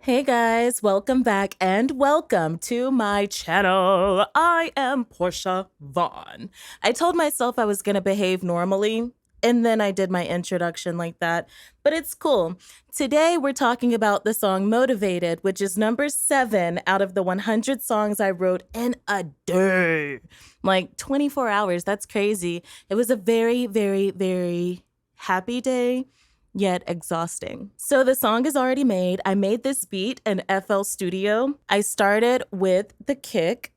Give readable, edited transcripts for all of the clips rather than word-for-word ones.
Hey guys, welcome back and welcome to my channel. I am Porshia Vonne. I told myself I was going to behave normally and then I did my introduction like that, but it's cool. Today we're talking about the song Motivated, which is number 7 out of the 100 songs I wrote in a day. Like 24 hours, that's crazy. It was a very, very, very happy day yet exhausting. So the song is already made. I made this beat in FL Studio. I started with the kick,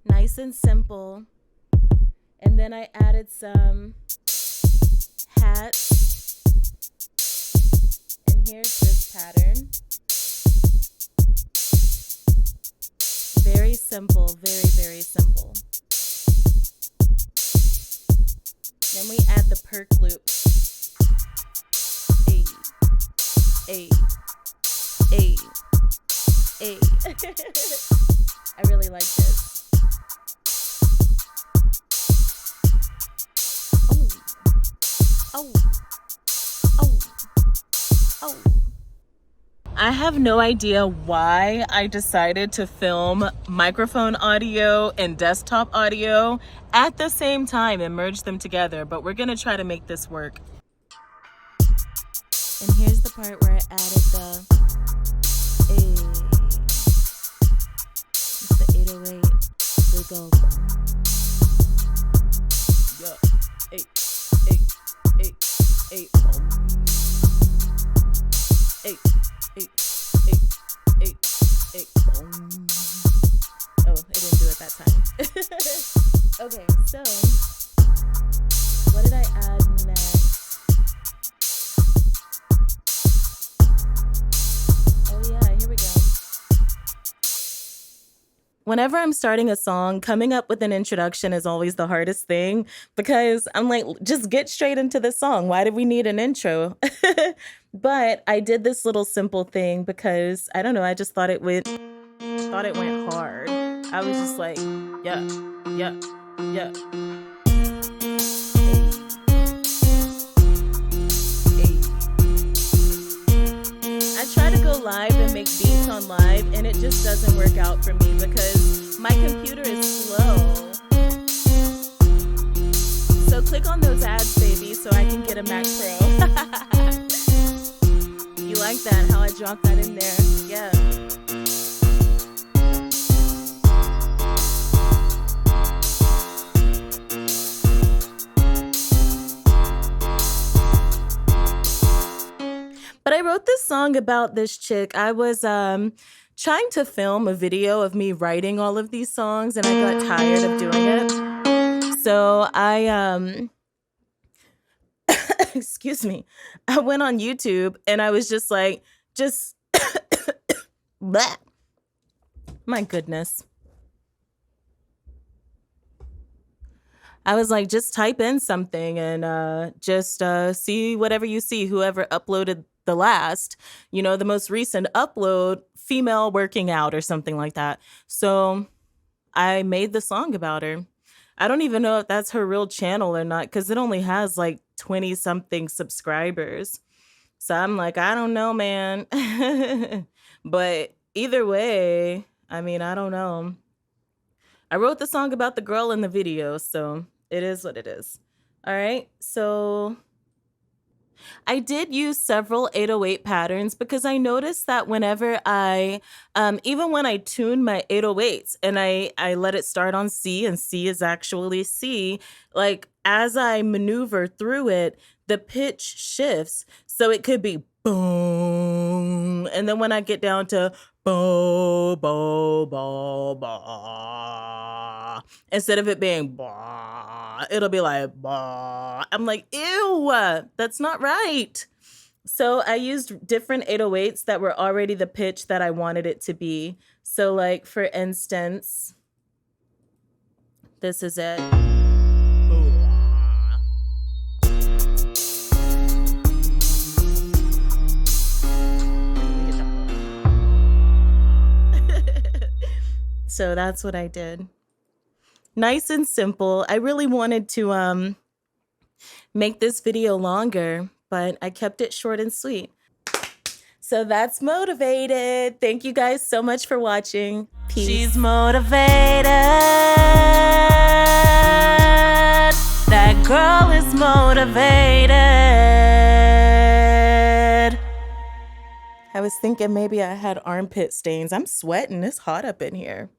nice and simple. And then I added some hats. And here's this pattern. Very simple, very, very simple. Then we add the perk loop. Ay, ay, ay. I really like this. Oh, oh, oh. I have no idea why I decided to film microphone audio and desktop audio at the same time and merge them together, but we're gonna try to make this work. And here's the part where I added the A. It's the 808. We go. Yeah. 8, 8, 8, 8. 8, 8, 8, 8, 8. Oh, it didn't do it that time. Okay, so what did I add next? Whenever I'm starting a song, coming up with an introduction is always the hardest thing because I'm like, just get straight into the song. Why did we need an intro? But I did this little simple thing because I don't know, I just thought it went hard. I was just like, yeah, yeah, yeah. Try to go live and make beats on live and it just doesn't work out for me because my computer is slow. So click on those ads, baby, so I can get a Mac Pro. You like that, how I dropped that in there? Yeah. But I wrote this song about this chick. I was trying to film a video of me writing all of these songs and I got tired of doing it. So I, excuse me, I went on YouTube and I was just like, bleh. My goodness. I was like, just type in something and just see whatever you see, whoever uploaded the last, the most recent upload, female working out or something like that. So I made the song about her. I don't even know if that's her real channel or not because it only has like 20 something subscribers. So I'm like, I don't know, man. But either way, I mean, I don't know. I wrote the song about the girl in the video, so it is what it is. All right, so I did use several 808 patterns because I noticed that whenever I, even when I tune my 808s and I let it start on C and C is actually C, like as I maneuver through it, the pitch shifts. So it could be boom. And then when I get down to bo, bo, bo, bo, instead of it being bah, it'll be like bah. I'm like, ew, that's not right. So I used different 808s that were already the pitch that I wanted it to be. So like, for instance, this is it. So that's what I did. Nice and simple. I really wanted to make this video longer, but I kept it short and sweet. So that's Motivated. Thank you guys so much for watching. Peace. She's motivated. That girl is motivated. I was thinking maybe I had armpit stains. I'm sweating. It's hot up in here.